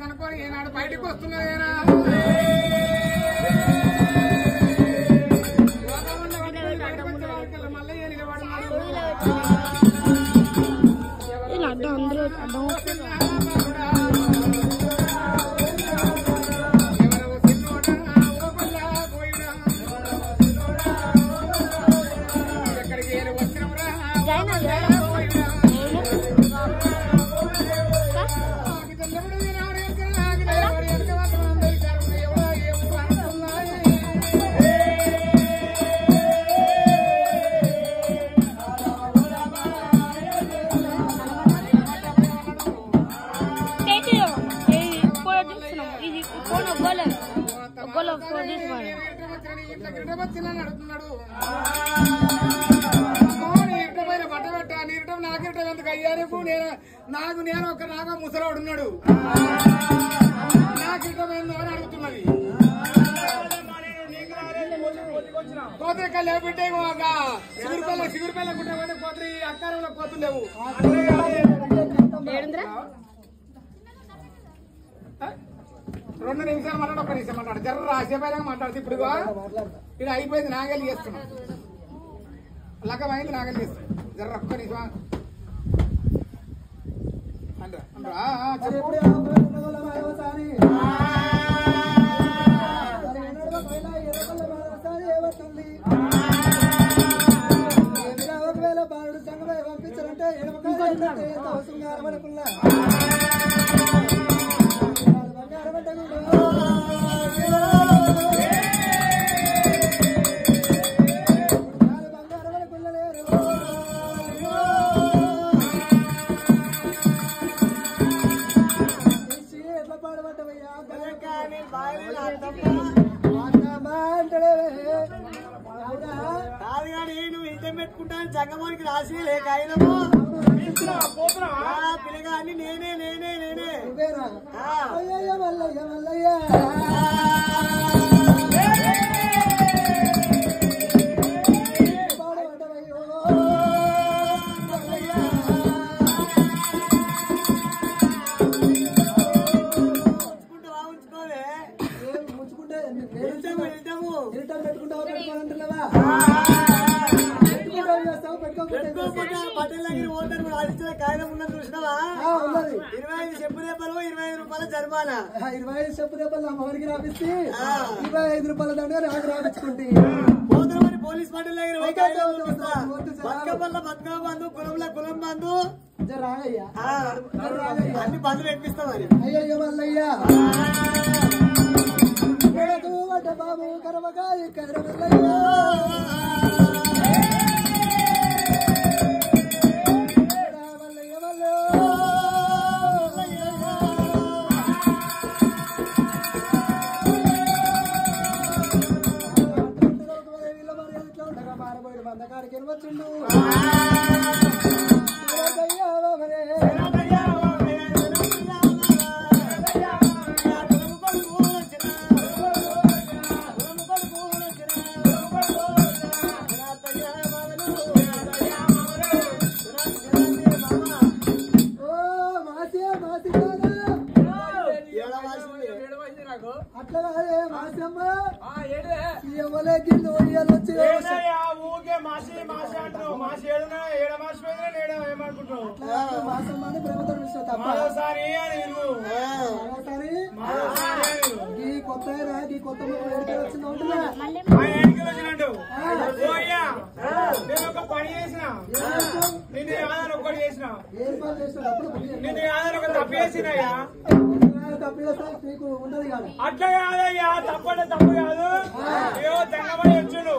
కనుక్కొని ఏనాడు బయటకు వస్తున్నదేనా అడుగుతున్నాడు బట్ట పెట్ట నీరటం నాకిరటం ఎందుకు అయ్యారేపు నాకు నేను ఒక నాగా ముసలాడు ఉన్నాడు నాకిరటమైందో అని అడుగుతున్నది కోతరికాయలు లేకపోతే ఒక సిగురుపల్ల గుట్ట కోతరి అక్కారంలో కోతులు లేవు 2 నిమిషాలు మాట్లాడు 1 నిమిషం మాట్లాడు జర్ర రాసేపోయాక మాట్లాడుతూ ఇప్పుడు ఇది అయిపోయింది నాగలి చేస్తున్నాం లగ్గమైంది నాగలి చేస్తున్నాం జర్ర 1 నిమిషం బాలుడు సంగమే పంపించారంటే జంగమానికి రాసి లేక పిల్లగాని నేనే కాయలు ఉన్నది చూసినావా 25 చెప్పు దెబ్బలు 25 రూపాయల జరిమానా 25 చెప్పు దెబ్బలు అమ్మవారికి రాపిస్తే 25 రూపాయల దండ నాకు రాపించుకుంటే పోతున్నమని పోలీస్ పార్టీ బతుకమ్మ బంధు కులంలో కులం బంధు అన్ని బంధులు ఎక్కిస్తాం మరి అయ్యో మల్లయ్యా బాబు కరమకాయ కరమల్లయ్యా అందకాడికి వచ్చిండు అట్లా కాదే మాసమ్మ కొత్త పని చేసిన ఒకటి చేసిన తప్పు చేసినయ్యా అట్లా కాదయ్యా తప్పంటే తప్పు కాదు ఏవో తెంగమని వచ్చుడు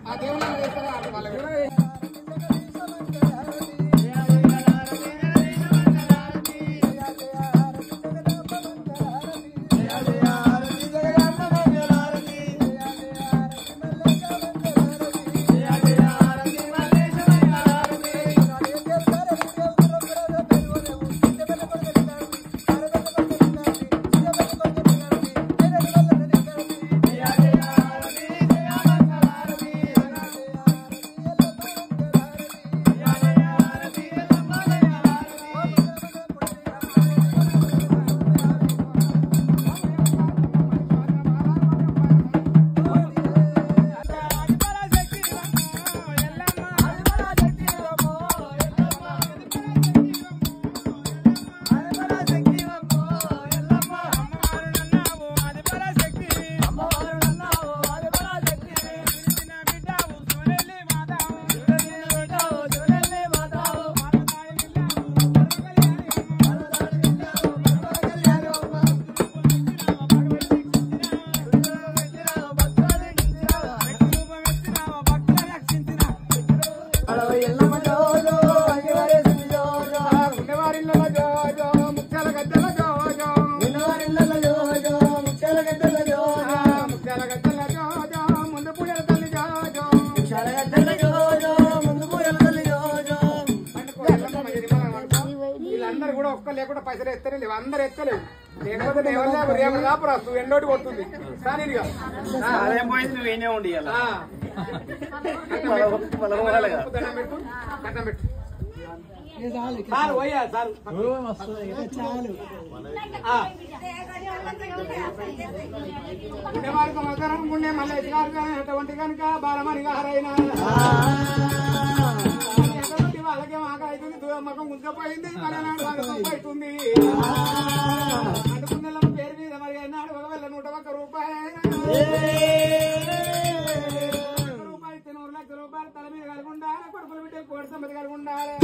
ఆ దేవుళ్ళని చేస్తారా వాళ్ళ వీళ్ళందరూ కూడా ఒక్క లేకుండా పైసలు ఎత్తనే లేవు, అందరు ఎత్తలేవు. లేకపోతే రేపు కాపురా నువ్వు ఎండోటి కొడుతుంది సానిగా నువ్వేనే ఉండి కట్టం పెట్టు చాలు పోయా చాలు గుండె మార్గం అవసరం గుండె మళ్ళీ ఎటువంటి కనుక బాలమణి గారైనా వాళ్ళకే మాక అవుతుంది మకం గుంజపోయింది మళ్ళీ అవుతుంది అనుకున్న పేరు మీద మరి అన్నాడు 1,101 రూపాయలు రూపాయలు తల మీద కలిగి ఉండాలి, కొడుకులు బిడ్డ కోడి సంపద కలిగి ఉండాలి.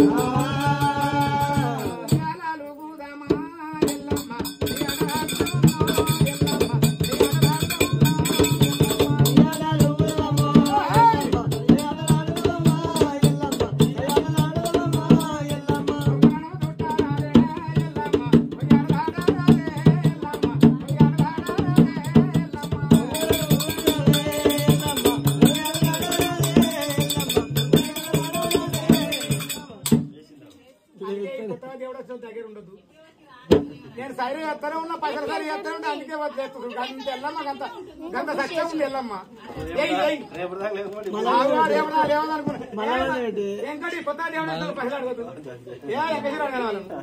దగ్గర ఉండదు. నేను సైడ్ చేస్తానే ఉన్నా, పైసలు సరి చేస్తానే ఉంటే అందుకే వదిలేస్తుంది. గంత ఎల్లమ్మ గంత సత్యం ఉంది ఎల్లమ్మ. ఏంటి కొత్త దేవుడు పైసలు అడగదు.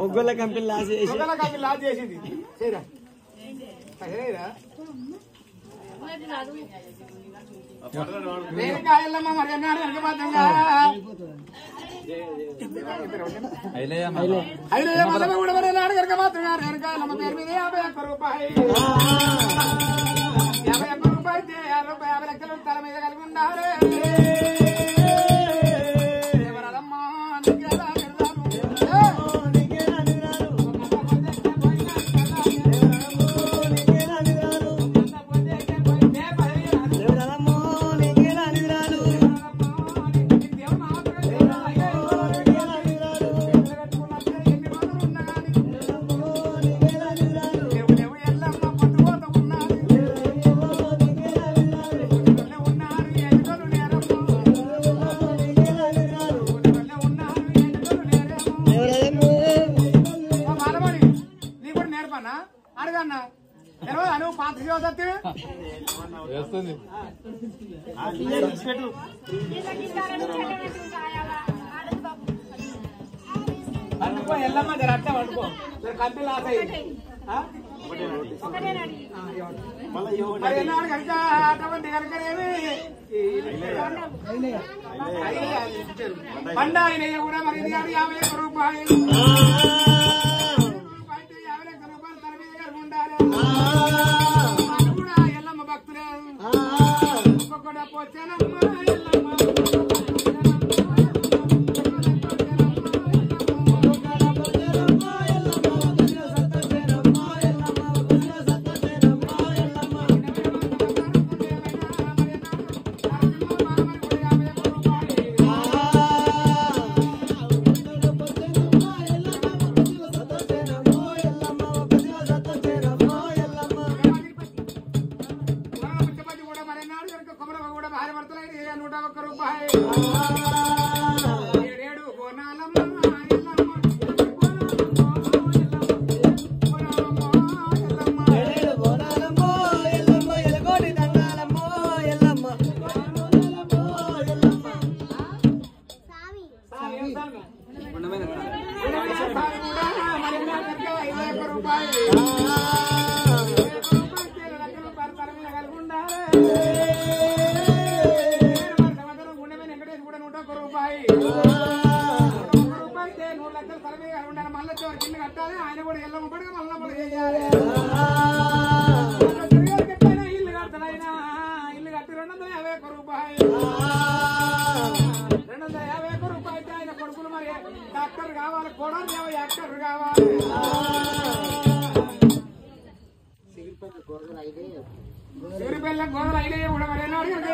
ఒగ్గొల్ల కంపెనీ లాస్ చేసింది చేయరా పైసలేరా ఎల్లమ్మ మరి అన్నాడు వెనకబద్ధంగా కూడా మరి అన్నాడు కనుక మాత్రం వెనకాయలమ్మ పేరు మీద 51 రూపాయలు 51 రూపాయలు 50 లక్షలు తల మీద కలిగి ఉండాలి. అడగన్నా నువ్వు పాత వేస్తుంది అనుకో ఎల్లమ్మ జర అట్లా అనుకో కంపెనీ లాస్ అయ్యింది. మరి ఎన్నాడు కనుక అటువంటి కనుకనేమి బండాయి నెయ్యి కూడా మరి 51 రూపాయలు 50 లక్షల రూపాయలు తల మీద కలిగి ఉండాలి. అది కూడా ఎల్లమ్మ భక్తులే ఒక్కొక్కటి వచ్చానమ్మ ఎల్లమ్మ ఆయన కూడా ఎల్లమ్మ పడగా మళ్ళా పడగ ఇల్లు కడతాడు. ఆయన ఇల్లు కట్టి 251 రూపాయలు 251 రూపాయలు. ఆయన కొడుకులు మరి డాక్టర్ కావాలి, కోడలు యాక్టర్ కావాలి. సిరిపల్ల గోదలు అయినా కూడా మరి 51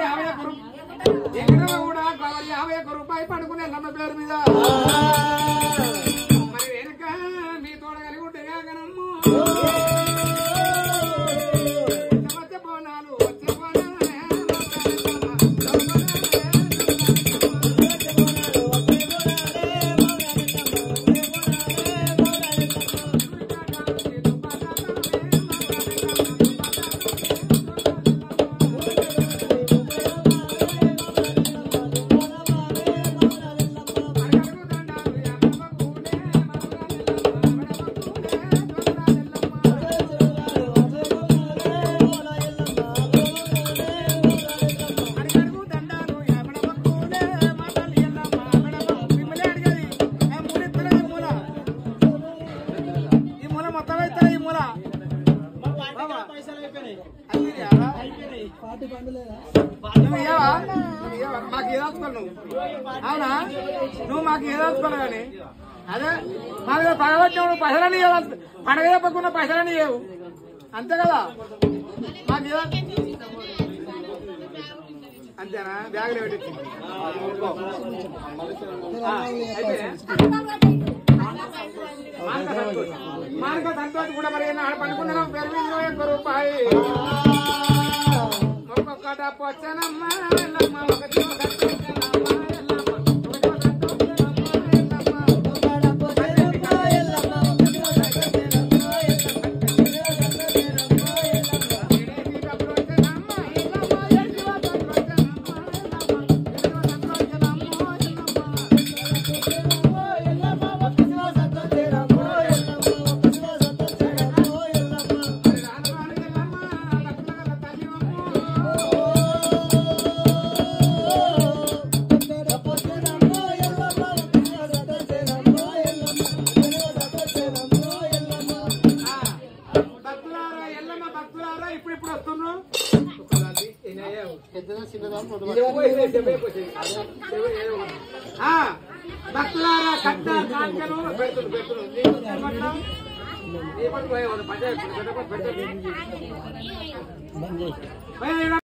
ఎక్కడ కూడా కావాలి 51 రూపాయలు పడుకునే ఎల్లమ్మ పేరు మీద. మరి వెనుక మీ తోడ కలిగి ఉంటే కాకనమ్ము వచ్చే బోనాలు వచ్చే బోనాలు నువ్వు ఇయ్యవా? మాకు ఏదోచుకోను నువ్వు అవునా? నువ్వు మాకు ఏదోచుకోను కానీ అదే మాకు పగబట్టినప్పుడు పైసలని ఇవ్వవు, పండగ చెప్పకుండా పైసలని ఇవ్వవు అంతే కదా. మాకు ఏదో అంతేనా? బ్యాగులో పెట్టి మానక సంతోష్ కూడా మరి పనుకున్నాం పెరుగు రూపాయి ఒక్కొక్కట పొచ్చనమ్మా భక్తులారా కట్ట కాంచెలు పెడుతుంది